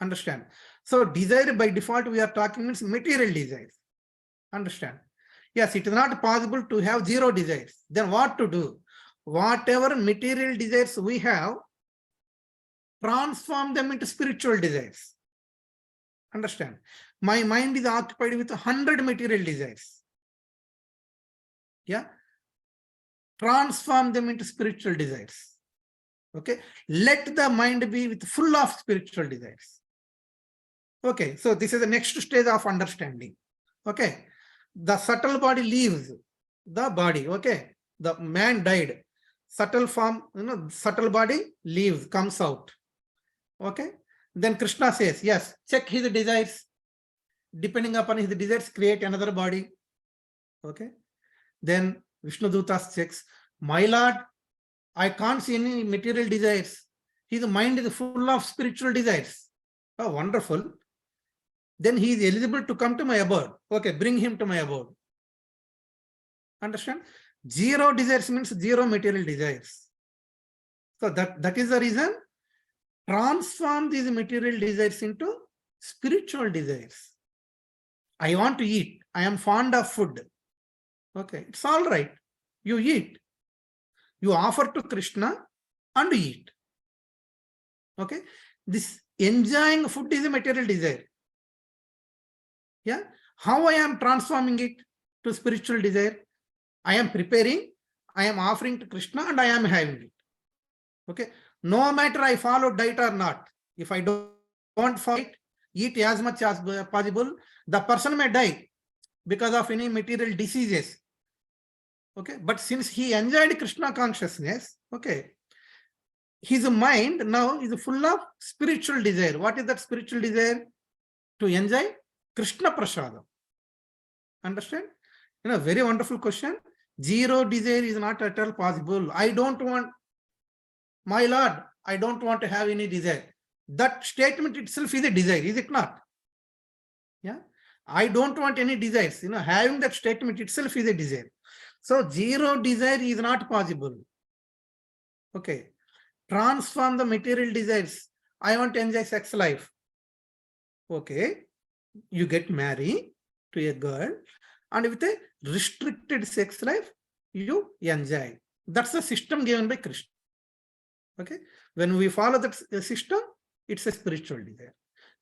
Understand? So desire by default we are talking means material desires. Understand? Yes, it is not possible to have zero desires. Then what to do? Whatever material desires we have, transform them into spiritual desires. Understand? My mind is occupied with 100 material desires. Yeah. Transform them into spiritual desires. Okay. Let the mind be with full of spiritual desires. Okay. So this is the next stage of understanding. Okay. The subtle body leaves the body. Okay. The man died. Subtle form, subtle body leaves, comes out. Okay. Then Krishna says, yes, check his desires. depending upon his desires, create another body. Okay. Then Vishnu Dutas checks, my Lord, I can't see any material desires. His mind is full of spiritual desires. Oh, wonderful. Then he is eligible to come to my abode. Okay, bring him to my abode. Understand? Zero desires means zero material desires. So that is the reason. Transform these material desires into spiritual desires. I want to eat. I am fond of food. Okay, it's all right. You eat. You offer to Krishna and eat. Okay, this enjoying food is a material desire. Yeah, how I am transforming it to spiritual desire? I am preparing, I am offering to Krishna, and I am having it. Okay, no matter I follow diet or not, if I don't follow it, eat as much as possible, the person may die because of any material diseases. Okay, but since he enjoyed Krishna consciousness, okay, his mind now is full of spiritual desire. What is that spiritual desire? To enjoy Krishna Prasadam. Understand? Very wonderful question. Zero desire is not at all possible. I don't want, my Lord, I don't want to have any desire. That statement itself is a desire, is it not? Yeah. I don't want any desires. Having that statement itself is a desire. So zero desire is not possible. Okay. Transform the material desires. I want to enjoy sex life. Okay. You get married to a girl, and with a restricted sex life, you enjoy. That's the system given by Krishna. Okay. When we follow that system, it's a spiritual desire.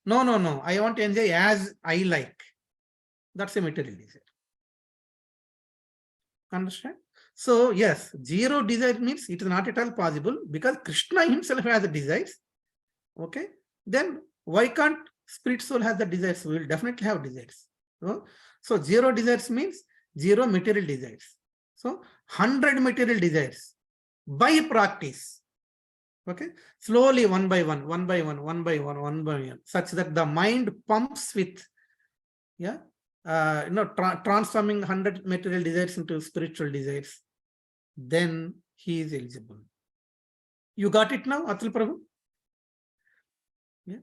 No. I want to enjoy as I like. That's a material desire. Understand? So yes, zero desire means it is not at all possible because Krishna himself has the desires. Okay. Then why can't spirit soul has the desires? We will definitely have desires. So zero desires means zero material desires. So 100 material desires by practice. Okay. Slowly one by one, such that the mind pumps with, yeah, transforming 100 material desires into spiritual desires. Then he is eligible. You got it now, Atul Prabhu? Yeah.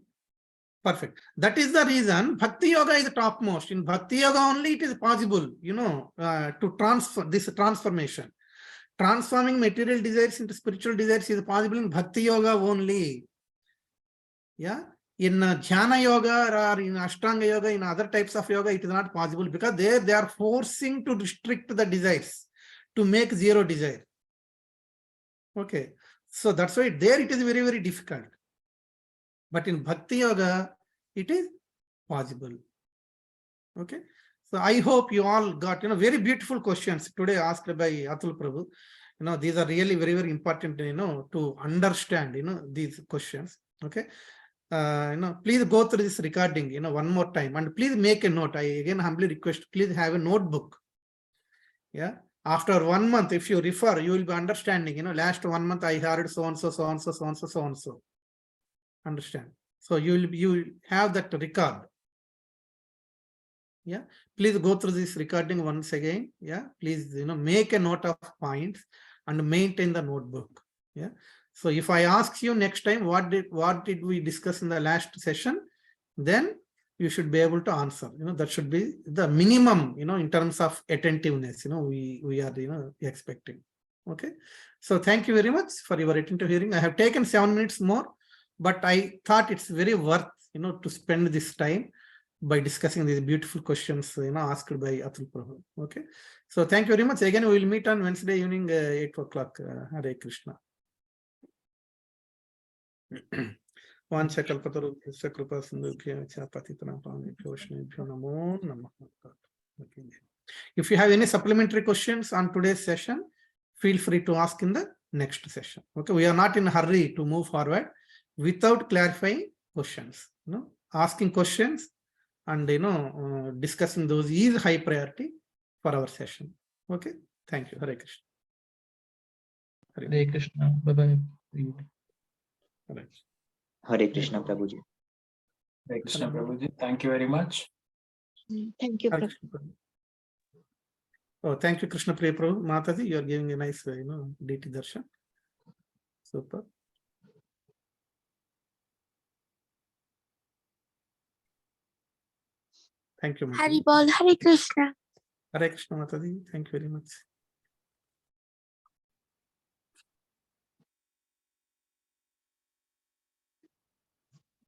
Perfect. That is the reason Bhakti Yoga is topmost. In Bhakti Yoga only it is possible, to transfer this transformation. Transforming material desires into spiritual desires is possible in Bhakti Yoga only. Yeah. In Jnana Yoga or in Ashtanga Yoga, in other types of yoga, it is not possible because there they are forcing to restrict the desires to make zero desire. Okay. So that's why there it is very, very difficult. But in Bhakti Yoga, it is possible. Okay. So I hope you all got, very beautiful questions today asked by Atul Prabhu. These are really very, very important, to understand, these questions. Okay. Please go through this recording, one more time, and please make a note. I again humbly request, please have a notebook. Yeah. After 1 month, if you refer, you will be understanding, last 1 month I heard so and so, so and so, so and so, so and so. Understand? So you will have that record. Yeah. Please go through this recording once again. Yeah. Please, make a note of points and maintain the notebook. Yeah. So if I ask you next time, what did we discuss in the last session, then you should be able to answer. That should be the minimum, in terms of attentiveness, we are, expecting. Okay. So thank you very much for your attentive hearing. I have taken 7 minutes more, but I thought it's very worth, to spend this time by discussing these beautiful questions, asked by Atul Prabhu. Okay. So thank you very much. Again, we will meet on Wednesday evening, 8 o'clock. Hare Krishna. Vanchakalpatarubhyasya kripa sindhubhya cha patitanam pavanebhyo vaishnavebhyo namo namah. If you have any supplementary questions on today's session, feel free to ask in the next session. Okay, we are not in a hurry to move forward without clarifying questions. Asking questions and discussing those is high priority for our session. Okay, thank you. Hare Krishna. Hare Krishna. Bye-bye. Hare Krishna, Prabhuji. Hare Krishna, Prabhuji. Thank you very much. Thank you, Hare Prabhu. Krishna Prabhu. Oh, thank you, Krishna Priya Prabhu. Mataji, you are giving a nice, deity darshan. Super. Thank you, Mataji. Haribol, Hare Krishna. Hare Krishna Mataji. Thank you very much.